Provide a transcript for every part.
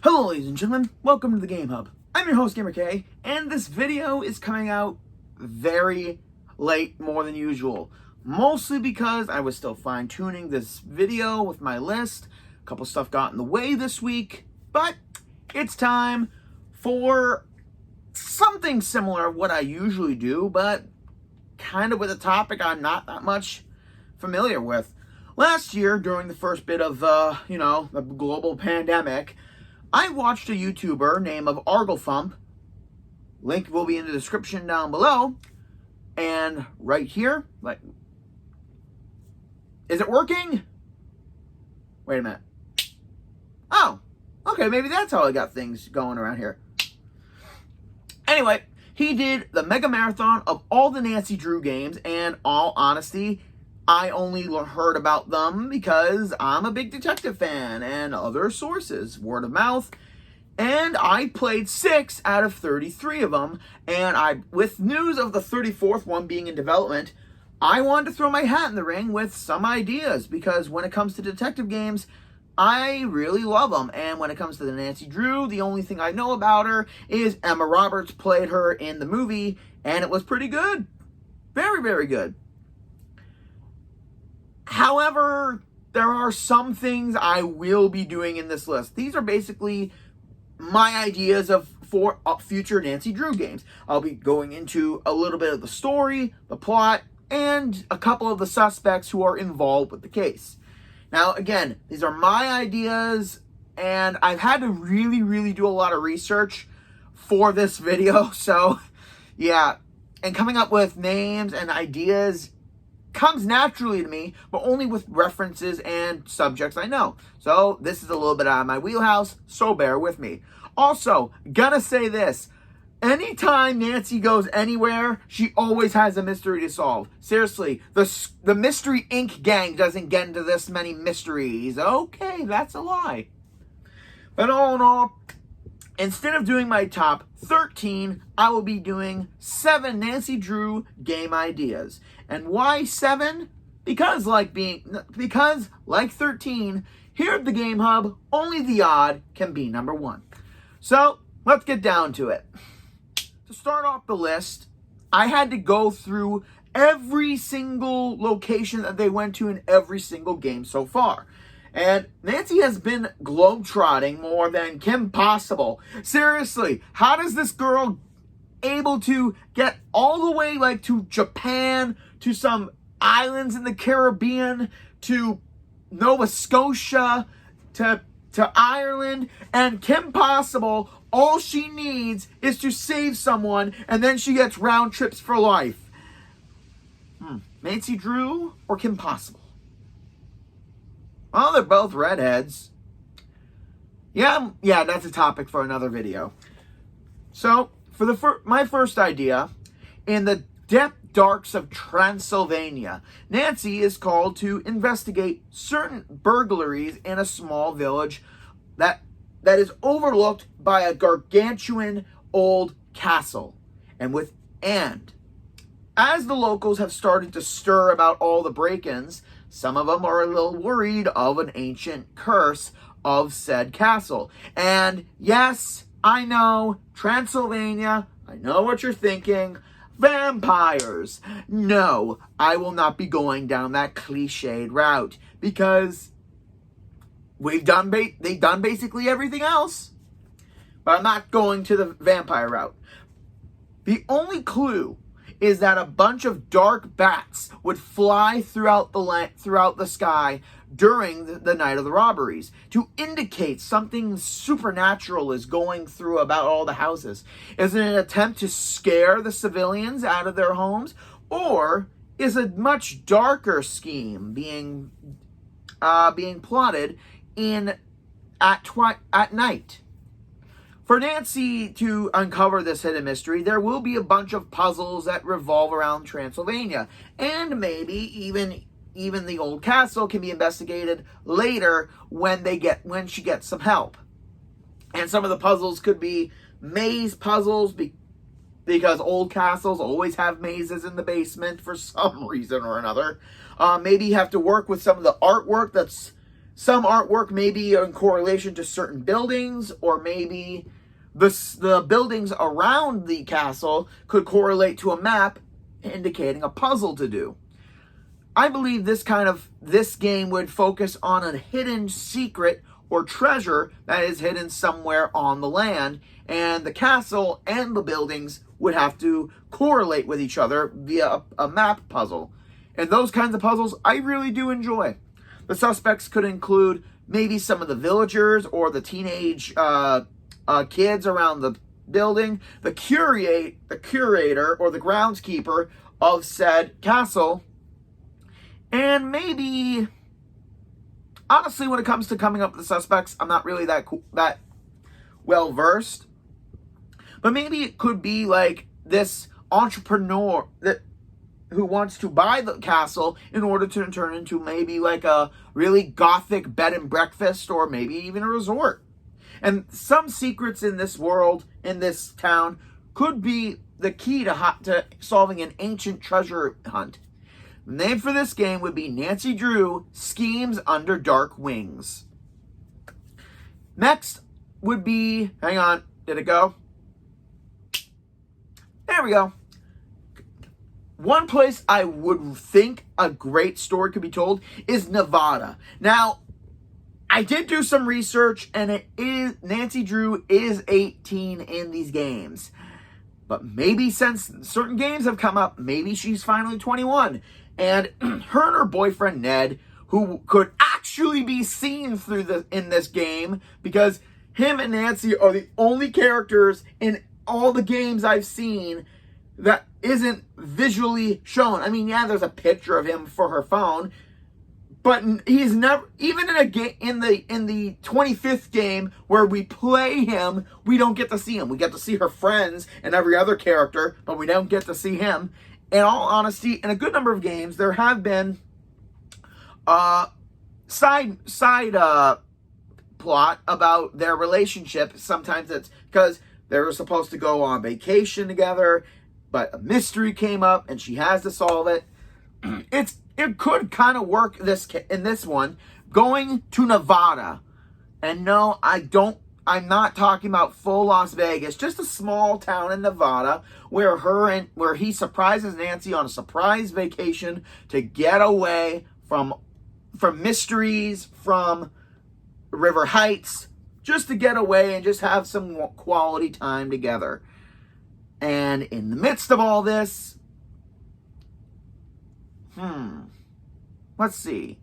Hello ladies and gentlemen, welcome to the Game Hub. I'm your host Gamer K, and this video is coming out very late, more than usual. Mostly because I was still fine-tuning this video with my list. A couple stuff got in the way this week, but it's time for something similar to what I usually do, but kind of with a topic I'm not that much familiar with. Last year, during the first bit of, the global pandemic, I watched a YouTuber named of Arglethump. Link will be in the description down below. And right here, is it working? Wait a minute. Oh, okay, maybe that's how I got things going around here. Anyway, he did the mega marathon of all the Nancy Drew games, and all honesty, I only heard about them because I'm a big detective fan and other sources, word of mouth. And I played 6 out of 33 of them. And with news of the 34th one being in development, I wanted to throw my hat in the ring with some ideas. Because when it comes to detective games, I really love them. And when it comes to the Nancy Drew, the only thing I know about her is Emma Roberts played her in the movie. And it was pretty good. Very, very good. However, there are some things I will be doing in this list. These are basically my ideas for future Nancy Drew games. I'll be going into a little bit of the story, the plot, and a couple of the suspects who are involved with the case. Now, again, these are my ideas, and I've had to really, really do a lot of research for this video. So, yeah, and coming up with names and ideas comes naturally to me, but only with references and subjects I know. So this is a little bit out of my wheelhouse, so bear with me. Also, gonna say this. Anytime Nancy goes anywhere, she always has a mystery to solve. Seriously, the Mystery Inc. gang doesn't get into this many mysteries. Okay, that's a lie. But all in all, instead of doing my top 13, I will be doing 7 Nancy Drew game ideas. And why 7? Because like 13, here at the Game Hub, only the odd can be number 1. So, let's get down to it. To start off the list, I had to go through every single location that they went to in every single game so far. And Nancy has been globetrotting more than Kim Possible. Seriously, how does this girl able to get all the way to Japan, to some islands in the Caribbean, to Nova Scotia, to Ireland, and Kim Possible, all she needs is to save someone, and then she gets round trips for life. Nancy Drew or Kim Possible? Well, they're both redheads. Yeah, that's a topic for another video. So, for my first idea, in the Darks of Transylvania, Nancy is called to investigate certain burglaries in a small village that is overlooked by a gargantuan old castle. And as the locals have started to stir about all the break-ins, some of them are a little worried of an ancient curse of said castle. And yes, I know, Transylvania, I know what you're thinking. Vampires. No, I will not be going down that cliched route because they've done basically everything else. But I'm not going to the vampire route. The only clue is that a bunch of dark bats would fly throughout the sky during the night of the robberies to indicate something supernatural is going through about all the houses. Is it an attempt to scare the civilians out of their homes, or is a much darker scheme being plotted at night? For Nancy to uncover this hidden mystery, there will be a bunch of puzzles that revolve around Transylvania, and maybe even the old castle can be investigated later when she gets some help. And some of the puzzles could be maze puzzles because old castles always have mazes in the basement for some reason or another. Maybe you have to work with some of the artwork that's some artwork may be in correlation to certain buildings, or maybe the buildings around the castle could correlate to a map indicating a puzzle to do. I believe this game would focus on a hidden secret or treasure that is hidden somewhere on the land, and the castle and the buildings would have to correlate with each other via a map puzzle. And those kinds of puzzles I really do enjoy. The suspects could include maybe some of the villagers or the teenage kids around the building, the curator or the groundskeeper of said castle, and maybe, honestly, when it comes to coming up with the suspects, I'm not really that well versed. But maybe it could be like this entrepreneur who wants to buy the castle in order to turn into maybe like a really gothic bed and breakfast, or maybe even a resort. And some secrets in this world, in this town, could be the key to solving an ancient treasure hunt. The name for this game would be Nancy Drew Schemes Under Dark Wings. Next would be, hang on, did it go? There we go. One place I would think a great story could be told is Nevada. Now, I did do some research, and Nancy Drew is 18 in these games. But maybe since certain games have come up, maybe she's finally 21. And her and her boyfriend Ned, who could actually be seen in this game, because him and Nancy are the only characters in all the games I've seen that isn't visually shown. I mean, yeah, there's a picture of him for her phone, but he's never, even in a game, in the 25th game where we play him, we don't get to see him. We get to see her friends and every other character, but we don't get to see him. In all honesty, in a good number of games, there have been side plot about their relationship. Sometimes it's because they were supposed to go on vacation together, but a mystery came up and she has to solve it. It could kind of work in this one, going to Nevada. And no, I'm not talking about full Las Vegas, just a small town in Nevada where he surprises Nancy on a surprise vacation to get away from mysteries, from River Heights, just to get away and just have some quality time together. And in the midst of all this, let's see.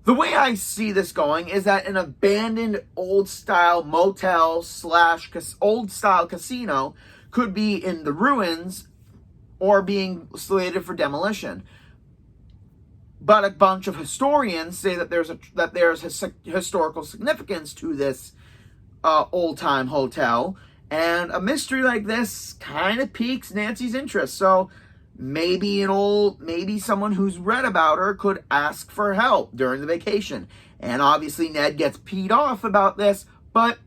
The way I see this going is that an abandoned old-style motel / old-style casino could be in the ruins or being slated for demolition. But a bunch of historians say that there's historical significance to this old-time hotel, and a mystery like this kind of piques Nancy's interest. So maybe someone who's read about her could ask for help during the vacation. And obviously Ned gets peed off about this, but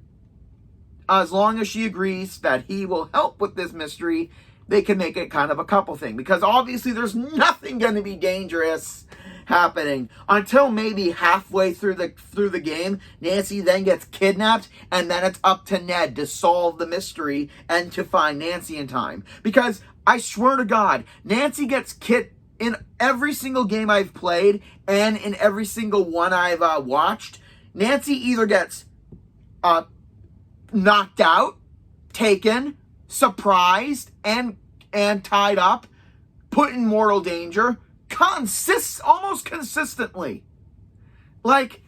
as long as she agrees that he will help with this mystery, they can make it kind of a couple thing. Because obviously there's nothing going to be dangerous happening until maybe halfway through the game. Nancy then gets kidnapped, and then it's up to Ned to solve the mystery and to find Nancy in time. Because I swear to God, Nancy gets in every single game I've played and in every single one I've watched. Nancy either gets knocked out, taken, surprised, and tied up, put in mortal danger, almost consistently. Like,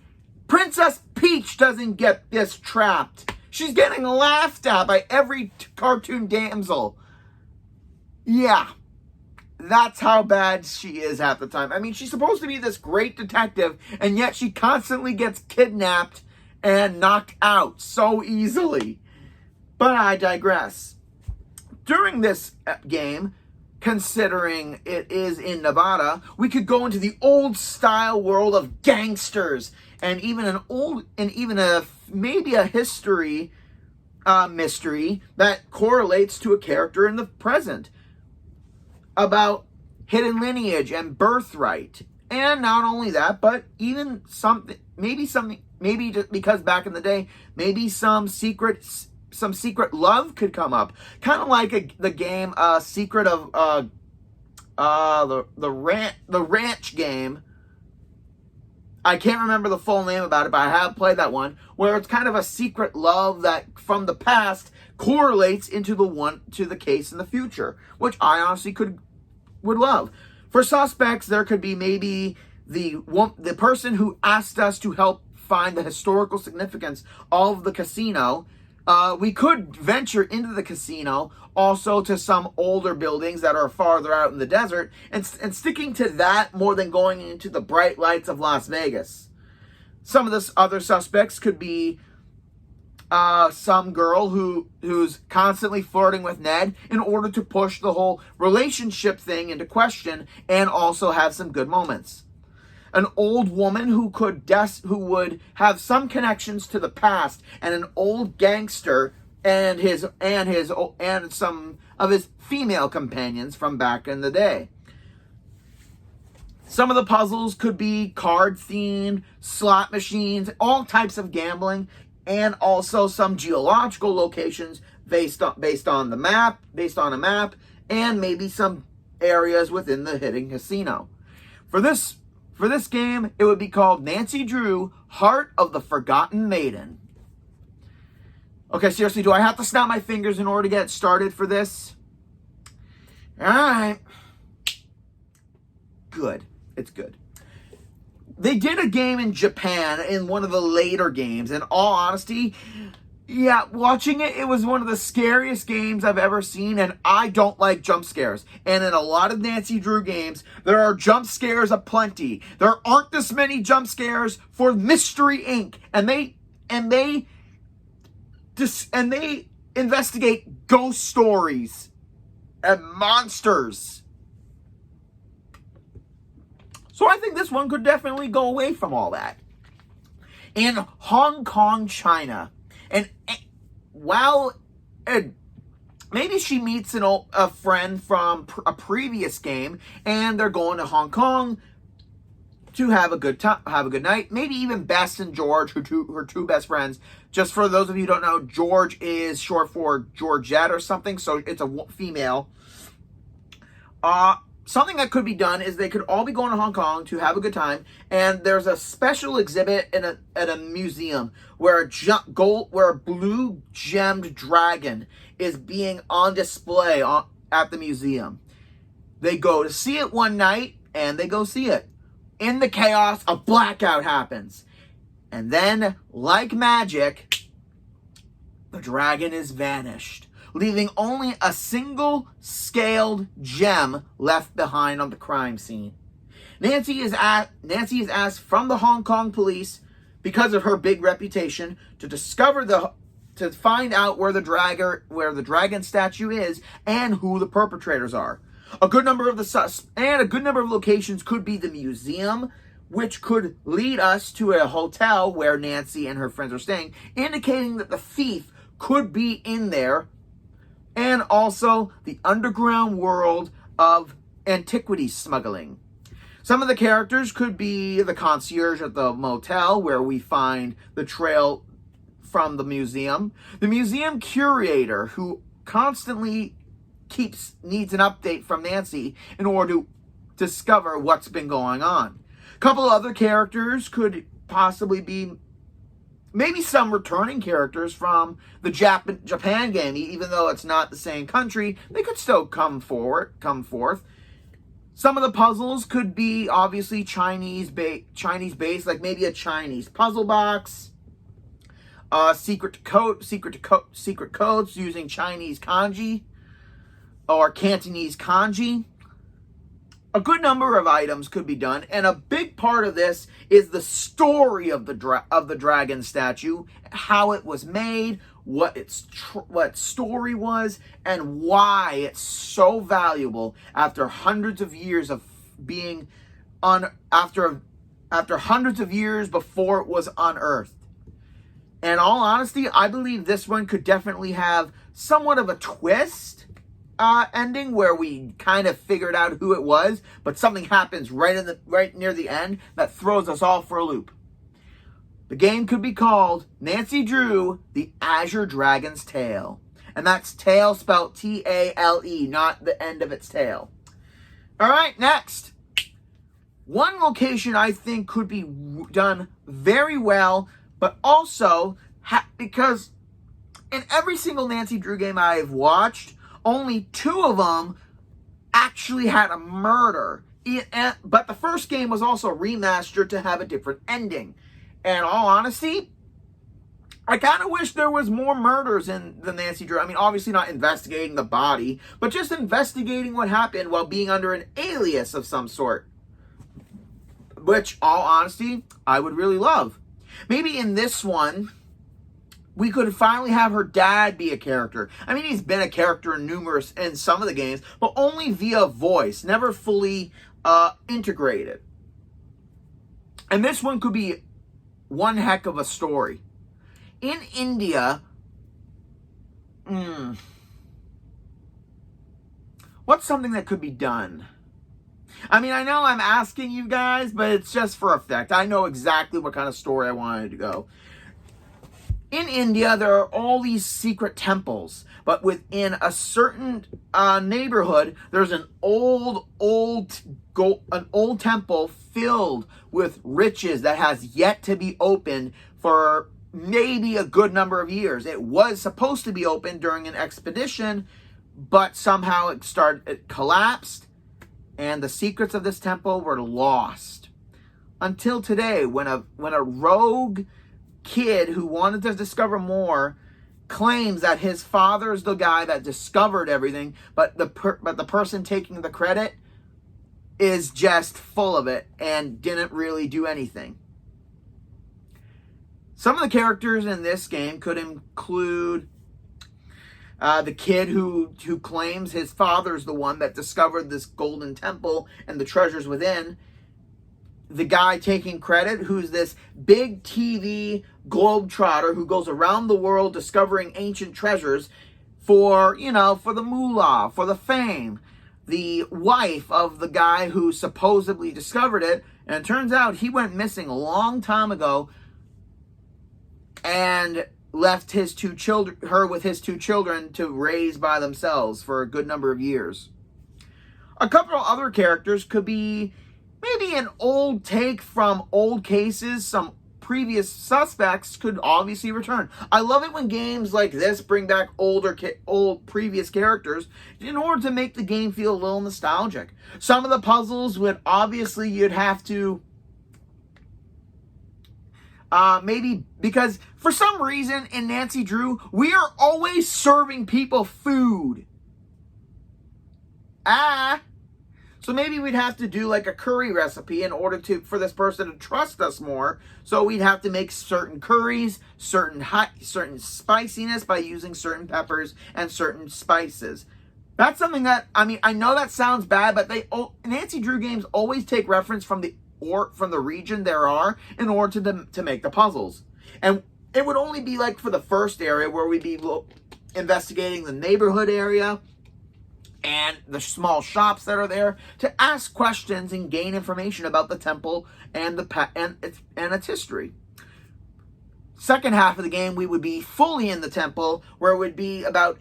Princess Peach doesn't get this trapped. She's getting laughed at by every cartoon damsel. Yeah, that's how bad she is half the time. I mean, she's supposed to be this great detective, and yet she constantly gets kidnapped and knocked out so easily. But I digress. During this game, considering it is in Nevada, we could go into the old style world of gangsters and maybe a history mystery that correlates to a character in the present about hidden lineage and birthright. And not only that, but even maybe just because back in the day, maybe some secret love could come up, kind of like the game Secret of the ranch game. I can't remember the full name about it, but I have played that one, where it's kind of a secret love that from the past correlates into the case in the future, which I honestly would love. For suspects, there could be maybe the person who asked us to help find the historical significance of the casino. We could venture into the casino, also to some older buildings that are farther out in the desert, and sticking to that more than going into the bright lights of Las Vegas. Some of the other suspects could be some girl who's constantly flirting with Ned in order to push the whole relationship thing into question and also have some good moments. An old woman who would have some connections to the past, and an old gangster and some of his female companions from back in the day. Some of the puzzles could be card themed, slot machines, all types of gambling, and also some geological locations based on a map, and maybe some areas within the hidden casino. For this game, it would be called Nancy Drew, Heart of the Forgotten Maiden. Okay, seriously, do I have to snap my fingers in order to get started for this? Alright. Good. It's good. They did a game in Japan in one of the later games. In all honesty, yeah, watching it was one of the scariest games I've ever seen, and I don't like jump scares. And in a lot of Nancy Drew games, there are jump scares aplenty. There aren't this many jump scares for Mystery Inc. And they investigate ghost stories and monsters. So I think this one could definitely go away from all that. In Hong Kong, China. And maybe she meets a friend from a previous game, and they're going to Hong Kong to have a good night. Maybe even Bess and George, her two best friends. Just for those of you who don't know, George is short for Georgette or something, so it's a female. Something that could be done is they could all be going to Hong Kong to have a good time, and there's a special exhibit at a museum where a blue gemmed dragon is being on display at the museum. They go to see it one night, and they go see it. In the chaos, a blackout happens. And then, like magic, the dragon is vanished, leaving only a single scaled gem left behind on the crime scene. Nancy is asked from the Hong Kong police, because of her big reputation, to find out where the dragon statue is and who the perpetrators are. A good number of locations could be the museum, which could lead us to a hotel where Nancy and her friends are staying, indicating that the thief could be in there. And also the underground world of antiquity smuggling. Some of the characters could be the concierge at the motel, where we find the trail from the museum. The museum curator, who constantly needs an update from Nancy in order to discover what's been going on. A couple other characters could possibly be maybe some returning characters from the Japan game. Even though it's not the same country, they could still come forth. Some of the puzzles could be obviously Chinese based, like maybe a Chinese puzzle box, secret codes using Chinese kanji or Cantonese kanji. A good number of items could be done, and a big part of this is the story of the dragon statue, how it was made, what its story was, and why it's so valuable after hundreds of years of being after hundreds of years before it was unearthed. In all honesty, I believe this one could definitely have somewhat of a twist ending, where we kind of figured out who it was, but something happens right near the end that throws us all for a loop. The game could be called Nancy Drew, The Azure Dragon's Tail. And that's tail spelled T-A-L-E, not the end of its tail. All right, next. One location I think could be done very well, but also because in every single Nancy Drew game I've watched, only 2 of them actually had a murder. But the first game was also remastered to have a different ending. And in all honesty, I kind of wish there was more murders in the Nancy Drew. I mean, obviously not investigating the body, but just investigating what happened while being under an alias of some sort. Which, all honesty, I would really love. Maybe in this one, we could finally have her dad be a character. I mean, he's been a character in some of the games, but only via voice, never fully integrated. And this one could be one heck of a story. In India, what's something that could be done? I mean, I know I'm asking you guys, but it's just for effect. I know exactly what kind of story I wanted to go. In India, there are all these secret temples, but within a certain neighborhood, there's an old temple filled with riches that has yet to be opened for maybe a good number of years. It was supposed to be opened during an expedition, but somehow it collapsed, and the secrets of this temple were lost. Until today, when a rogue kid who wanted to discover more claims that his father's the guy that discovered everything, but the person taking the credit is just full of it and didn't really do anything. Some of the characters in this game could include the kid who claims his father's the one that discovered this golden temple and the treasures within. The guy taking credit, who's this big TV globetrotter who goes around the world discovering ancient treasures for the moolah, for the fame. The wife of the guy who supposedly discovered it, and it turns out he went missing a long time ago and left her with his 2 children to raise by themselves for a good number of years. A couple of other characters could be maybe an old take from old cases. Some previous suspects could obviously return. I love it when games like this bring back old previous characters in order to make the game feel a little nostalgic. Some of the puzzles you'd have to maybe, because for some reason in Nancy Drew, we are always serving people food. So maybe we'd have to do like a curry recipe in order for this person to trust us more. So we'd have to make certain curries, certain spiciness by using certain peppers and certain spices. That's something that, I mean, I know that sounds bad, but Nancy Drew games always take reference from the region there are in order to make the puzzles. And it would only be like for the first area where we'd be investigating the neighborhood area and the small shops that are there to ask questions and gain information about the temple and its history. Second half of the game, we would be fully in the temple, where it would be about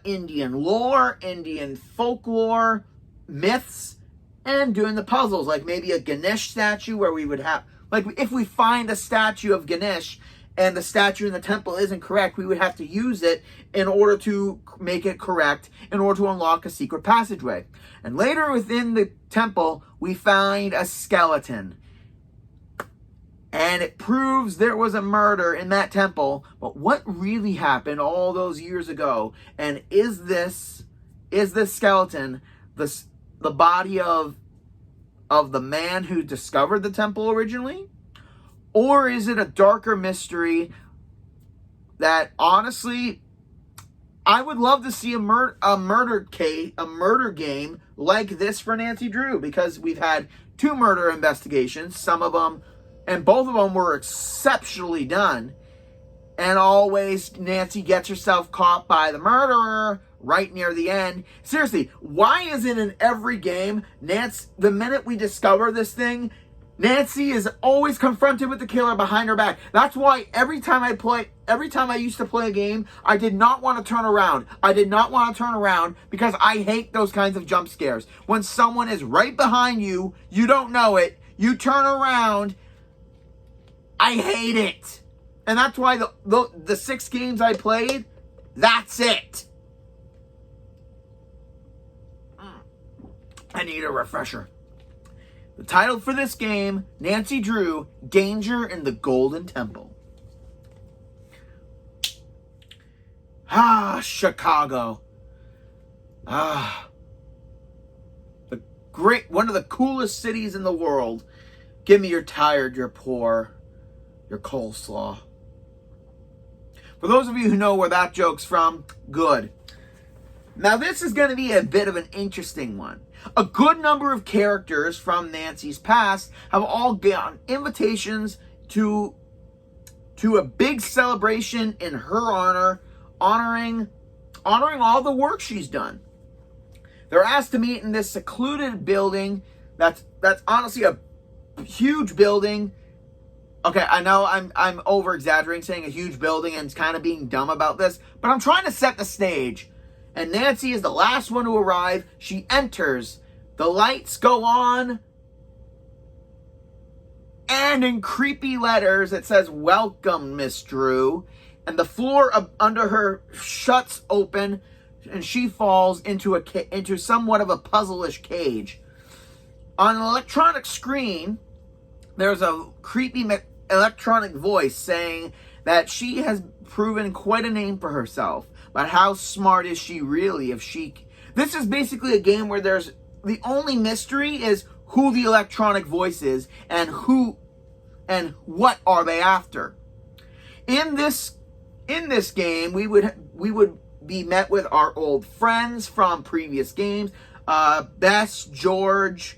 Indian lore, Indian folklore, myths, and doing the puzzles, like maybe a Ganesh statue where we would have, like if we find a statue of Ganesh and the statue in the temple isn't correct, we would have to use it in order to make it correct, in order to unlock a secret passageway. And later within the temple, we find a skeleton. And it proves there was a murder in that temple. But what really happened all those years ago? And is this skeleton the body of the man who discovered the temple originally? Or is it a darker mystery that, honestly, I would love to see a murder game like this for Nancy Drew, because we've had 2 murder investigations, some of them, and both of them were exceptionally done. And always Nancy gets herself caught by the murderer right near the end. Seriously, why is it in every game, the minute we discover this thing, Nancy is always confronted with the killer behind her back. That's why every time I used to play a game, I did not want to turn around. I did not want to turn around because I hate those kinds of jump scares. When someone is right behind you, you don't know it, you turn around, I hate it. And that's why the 6 games I played, that's it. I need a refresher. The title for this game, Nancy Drew, Danger in the Golden Temple. Chicago. One of the coolest cities in the world. Give me your tired, your poor, your coleslaw. For those of you who know where that joke's from, good. Now this is going to be a bit of an interesting one. A good number of characters from Nancy's past have all gotten invitations to a big celebration in her honor, honoring all the work she's done. They're asked to meet in this secluded building that's honestly a huge building. Okay, I know I'm over exaggerating saying a huge building and kind of being dumb about this, but I'm trying to set the stage. And Nancy is the last one to arrive. She enters. The lights go on. And in creepy letters, it says, "Welcome, Miss Drew." And the floor under her shuts open. And she falls into somewhat of a puzzle-ish cage. On an electronic screen, there's a creepy electronic voice saying that she has proven quite a name for herself. But how smart is she really This is basically a game where the only mystery is who the electronic voice is and what are they after. In this game, we would be met with our old friends from previous games. Bess, George,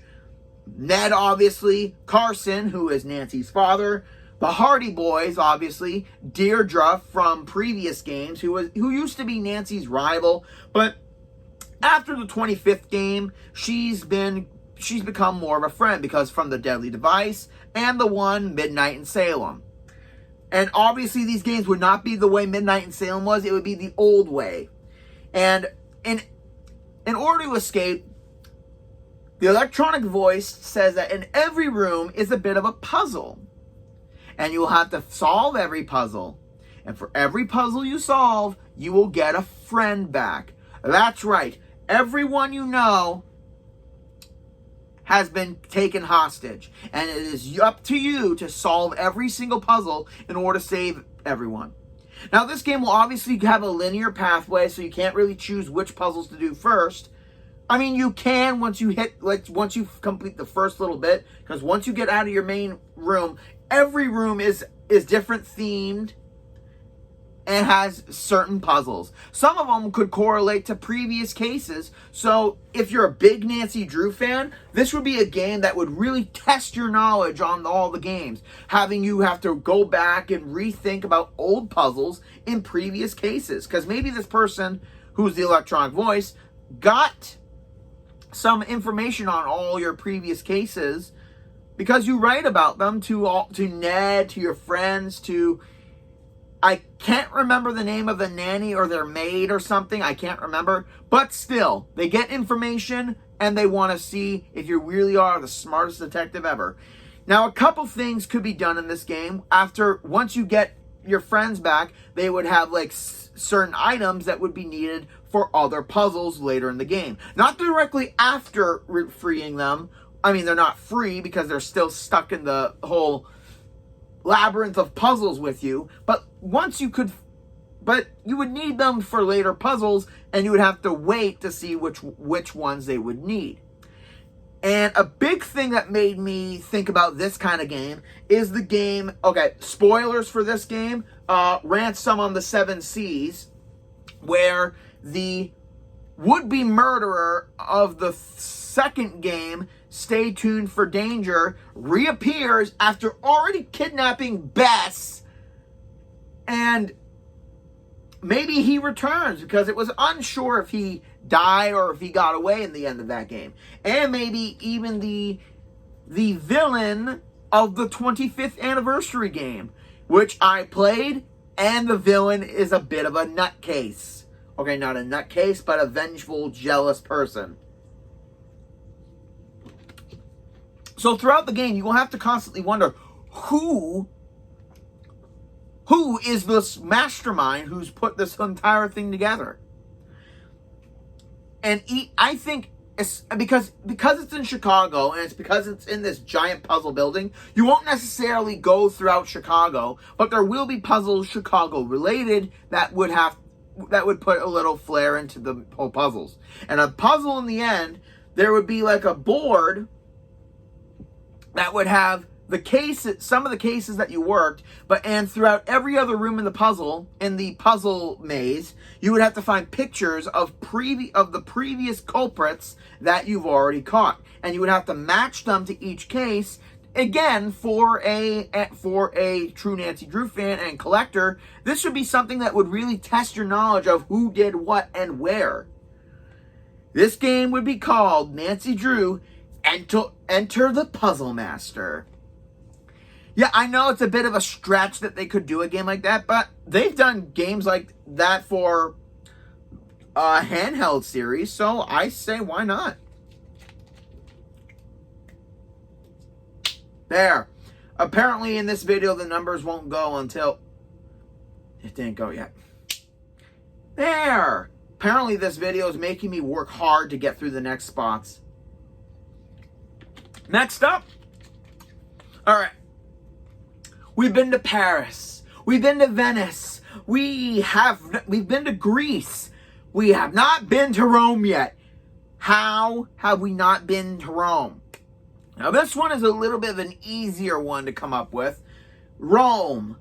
Ned, obviously, Carson, who is Nancy's father, the Hardy Boys, obviously, Deirdre from previous games, who used to be Nancy's rival, but after the 25th game, she's become more of a friend because from the Deadly Device and the one Midnight in Salem. And obviously these games would not be the way Midnight in Salem was, it would be the old way. And in order to escape, the electronic voice says that in every room is a bit of a puzzle. And you will have to solve every puzzle. And for every puzzle you solve, you will get a friend back. That's right. Everyone you know has been taken hostage. And it is up to you to solve every single puzzle in order to save everyone. Now, this game will obviously have a linear pathway, so you can't really choose which puzzles to do first. I mean, you can once you complete the first little bit, because once you get out of your main room, every room is different themed and has certain puzzles. Some of them could correlate to previous cases. So if you're a big Nancy Drew fan, this would be a game that would really test your knowledge on all the games, having you have to go back and rethink about old puzzles in previous cases. Because maybe this person, who's the electronic voice, got some information on all your previous cases because you write about them to Ned, to your friends, to... I can't remember the name of the nanny or their maid or something. I can't remember. But still, they get information and they want to see if you really are the smartest detective ever. Now, a couple things could be done in this game. Once you get your friends back, they would have like certain items that would be needed for other puzzles later in the game. Not directly after freeing them. I mean, they're not free because they're still stuck in the whole labyrinth of puzzles with you, but you would need them for later puzzles, and you would have to wait to see which ones they would need. And a big thing that made me think about this kind of game is the game, okay, spoilers for this game, Ransom on the Seven Seas, where the would-be murderer of the second game, Stay Tuned for Danger, reappears after already kidnapping Bess, and maybe he returns because it was unsure if he died or if he got away in the end of that game. And maybe even the villain of the 25th anniversary game, which I played, and the villain is a bit of a nutcase. Okay, not a nutcase, but a vengeful, jealous person. So throughout the game, you will have to constantly wonder who is this mastermind who's put this entire thing together. And I think it's because it's in Chicago, and it's because it's in this giant puzzle building, you won't necessarily go throughout Chicago, but there will be puzzles Chicago related that would put a little flair into the whole puzzles. And a puzzle in the end, there would be like a board that would have the cases, some of the cases that you worked, and throughout every other room in the puzzle maze, you would have to find pictures of the previous culprits that you've already caught, and you would have to match them to each case. Again, for a true Nancy Drew fan and collector, this would be something that would really test your knowledge of who did what and where. This game would be called Nancy Drew Enter the Puzzle Master. Yeah, I know it's a bit of a stretch that they could do a game like that, but they've done games like that for a handheld series, so I say why not? There. Apparently in this video the numbers won't go until... It didn't go yet. There. Apparently this video is making me work hard to get through the next spots. Next up. Alright. We've been to Paris. We've been to Venice. We've been to Greece. We have not been to Rome yet. How have we not been to Rome? Now this one is a little bit of an easier one to come up with. Rome.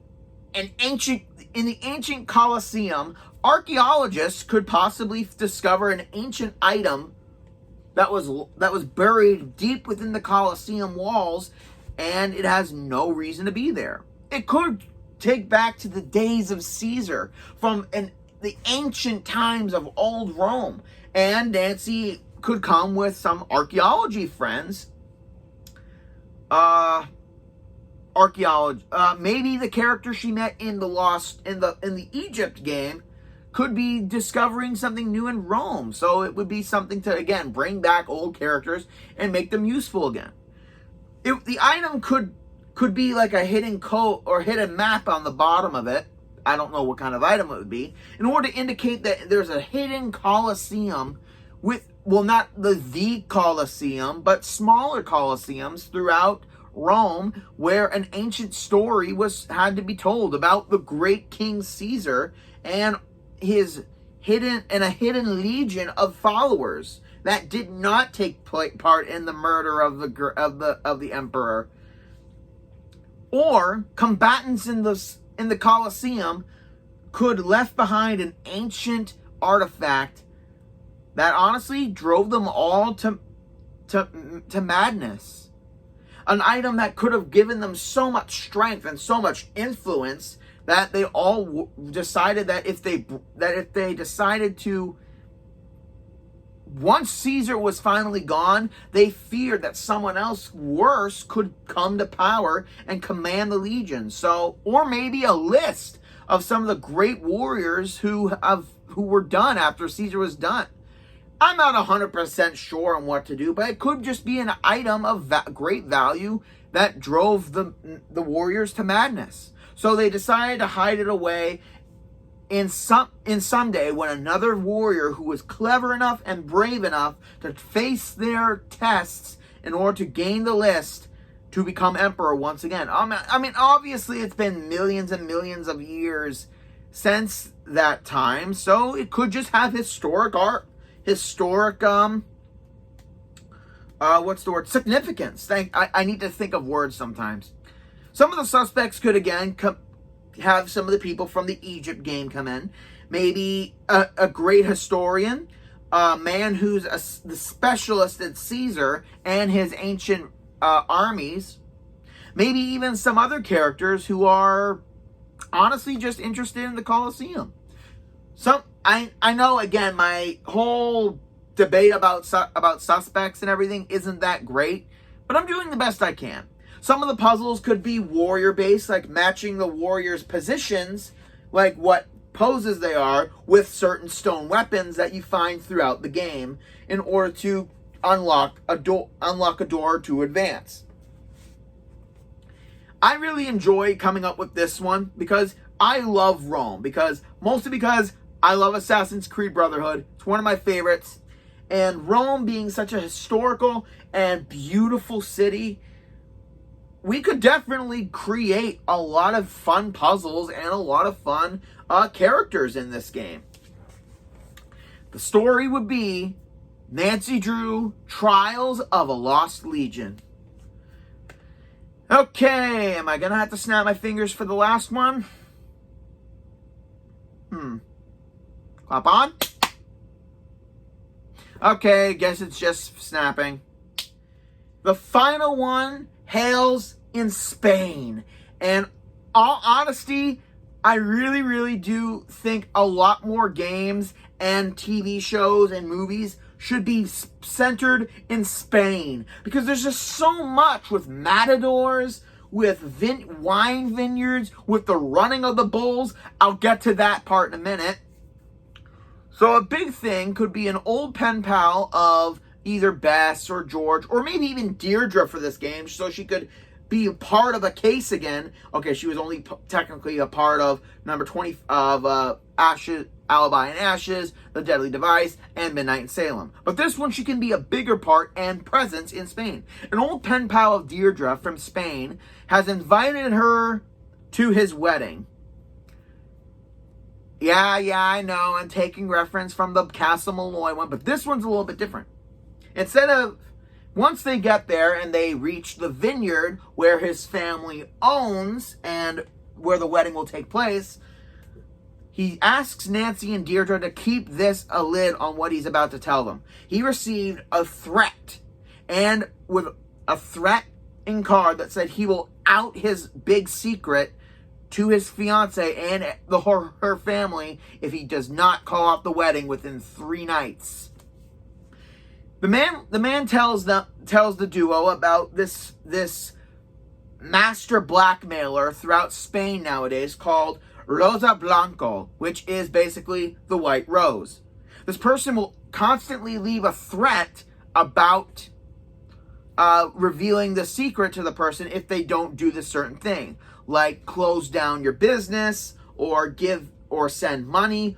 In the ancient Colosseum, archaeologists could possibly discover an ancient item that was buried deep within the Colosseum walls, and it has no reason to be there. It could take back to the days of Caesar, from the ancient times of old Rome. And Nancy could come with some archaeology friends. Maybe the character she met in the Egypt game could be discovering something new in Rome. So it would be something to, again, bring back old characters and make them useful again. The item could be like a hidden code or hidden map on the bottom of it. I don't know what kind of item it would be. In order to indicate that there's a hidden Colosseum not the Colosseum, but smaller Colosseums throughout Rome, where an ancient story had to be told about the great King Caesar and his hidden legion of followers that did not take part in the murder of the emperor. Or combatants in the Colosseum could left behind an ancient artifact that honestly drove them all to madness. An item that could have given them so much strength and so much influence that they all decided that if they decided to, once Caesar was finally gone, they feared that someone else worse could come to power and command the legion. So, or maybe a list of some of the great warriors who were done after Caesar was done. I'm not 100% sure on what to do, but it could just be an item of great value that drove the warriors to madness. So they decided to hide it away in someday when another warrior who was clever enough and brave enough to face their tests in order to gain the list to become emperor once again. I mean, obviously it's been millions and millions of years since that time, so it could just have significance. I need to think of words sometimes. Some of the suspects could again have some of the people from the Egypt game come in. Maybe a great historian, a man who's the specialist at Caesar and his ancient armies. Maybe even some other characters who are honestly just interested in the Colosseum. I know, again, my whole debate about suspects and everything isn't that great, but I'm doing the best I can. Some of the puzzles could be warrior-based, like matching the warrior's positions, like what poses they are, with certain stone weapons that you find throughout the game in order to unlock a door to advance. I really enjoy coming up with this one because I love Rome, mostly because I love Assassin's Creed Brotherhood. It's one of my favorites. And Rome being such a historical and beautiful city, we could definitely create a lot of fun puzzles and a lot of fun characters in this game. The story would be Nancy Drew, Trials of a Lost Legion. Okay, am I going to have to snap my fingers for the last one? Clap on. Okay, guess it's just snapping. The final one hails in Spain. And all honesty, I really do think a lot more games and TV shows and movies should be centered in Spain. Because there's just so much with matadors, with wine vineyards, with the running of the bulls. I'll get to that part in a minute. So a big thing could be an old pen pal of either Bess or George, or maybe even Deirdre for this game, so she could be a part of a case again. Okay, she was only technically a part of number 20 of Ashes, Alibi and Ashes, The Deadly Device, and Midnight in Salem. But this one, she can be a bigger part and presence in Spain. An old pen pal of Deirdre from Spain has invited her to his wedding. Yeah, I know, I'm taking reference from the Castle Malloy one, but this one's a little bit different. Instead of, once they get there and they reach the vineyard where his family owns and where the wedding will take place, he asks Nancy and Deirdre to keep a lid on what he's about to tell them. He received a threat, and with a threatening card that said he will out his big secret to his fiance and her family if he does not call off the wedding within 3 nights. The man tells the duo about this master blackmailer throughout Spain nowadays called Rosa Blanco, which is basically the White Rose. This person will constantly leave a threat about revealing the secret to the person if they don't do this certain thing, like close down your business or give or send money.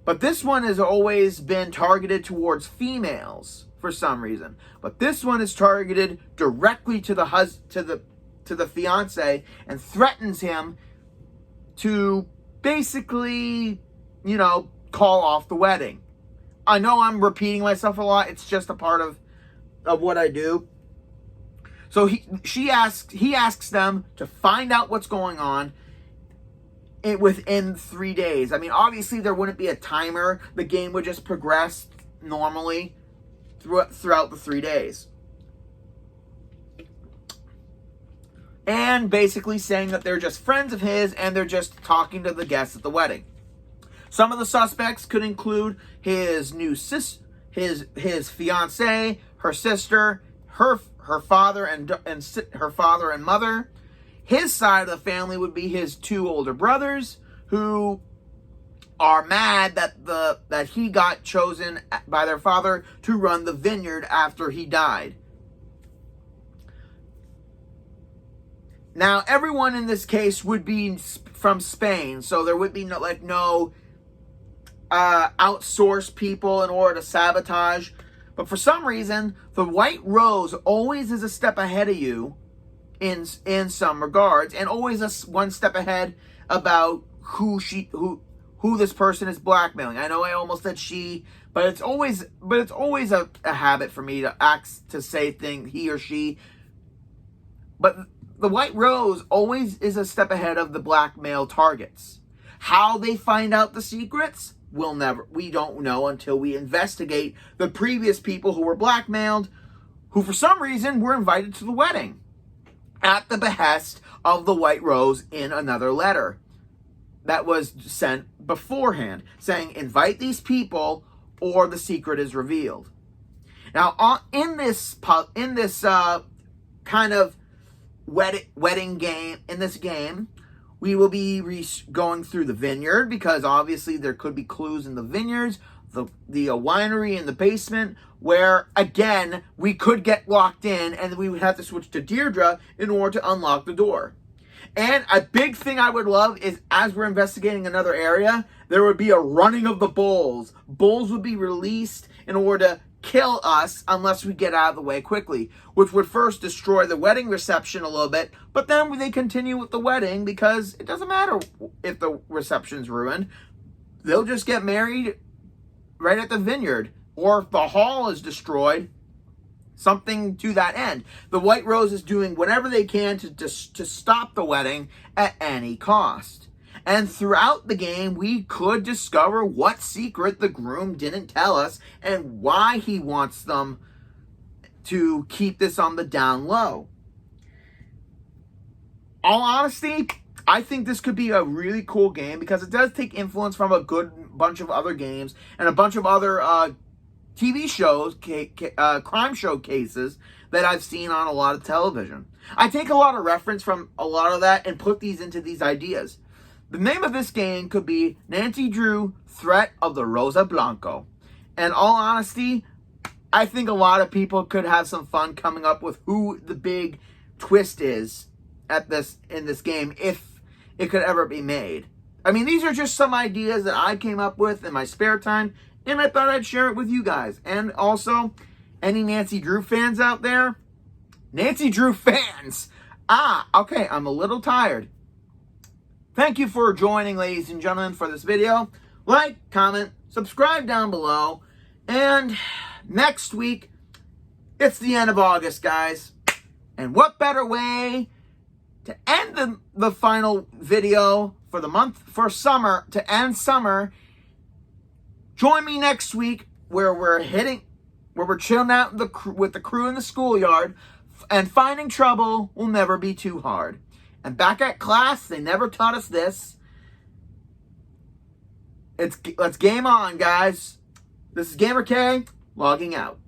But this one has always been targeted towards females for some reason. But this one is targeted directly to the fiance and threatens him to basically, call off the wedding. I know I'm repeating myself a lot. It's just a part of what I do. So he asks them to find out what's going on within 3 days. I mean, obviously there wouldn't be a timer. The game would just progress normally throughout the 3 days. And basically saying that they're just friends of his and they're just talking to the guests at the wedding. Some of the suspects could include his his fiance, her sister, her father and mother. His side of the family would be his 2 older brothers, who are mad that he got chosen by their father to run the vineyard after he died. Now, everyone in this case would be from Spain, so there would be no outsourced people in order to sabotage. But for some reason, the White Rose always is a step ahead of you in some regards, and always one step ahead about who this person is blackmailing. I know I almost said she, but it's always a habit for me to say things he or she. But the White Rose always is a step ahead of the blackmail targets. How they find out the secrets, we don't know until we investigate the previous people who were blackmailed, who for some reason were invited to the wedding at the behest of the White Rose in another letter that was sent beforehand saying, invite these people or the secret is revealed. Now, in this kind of wedding game, in this game, we will be going through the vineyard, because obviously there could be clues in the vineyards, the winery in the basement, where, again, we could get locked in, and we would have to switch to Deirdre in order to unlock the door. And a big thing I would love is, as we're investigating another area, there would be a running of the bulls. Bulls would be released in order to kill us unless we get out of the way quickly, which would first destroy the wedding reception a little bit, but then they continue with the wedding, because it doesn't matter if the reception's ruined. They'll just get married right at the vineyard, or if the hall is destroyed, something to that end. The White Rose is doing whatever they can to stop the wedding at any cost. And throughout the game, we could discover what secret the groom didn't tell us and why he wants them to keep this on the down low. All honesty, I think this could be a really cool game, because it does take influence from a good bunch of other games and a bunch of other TV shows, crime show cases that I've seen on a lot of television. I take a lot of reference from a lot of that and put these into these ideas. The name of this game could be Nancy Drew, Threat of the Rosa Blanco. And all honesty, I think a lot of people could have some fun coming up with who the big twist is in this game, if it could ever be made. I mean, these are just some ideas that I came up with in my spare time, and I thought I'd share it with you guys. And also, any Nancy Drew fans out there? Nancy Drew fans! Okay, I'm a little tired. Thank you for joining, ladies and gentlemen, for this video. Like, comment, subscribe down below. And next week, it's the end of August, guys. And what better way to end the final video for the month, for summer, to end summer. Join me next week where we're chilling out with the crew in the schoolyard, and finding trouble will never be too hard. And back at class, they never taught us this. Let's game on, guys. This is Gamer K, logging out.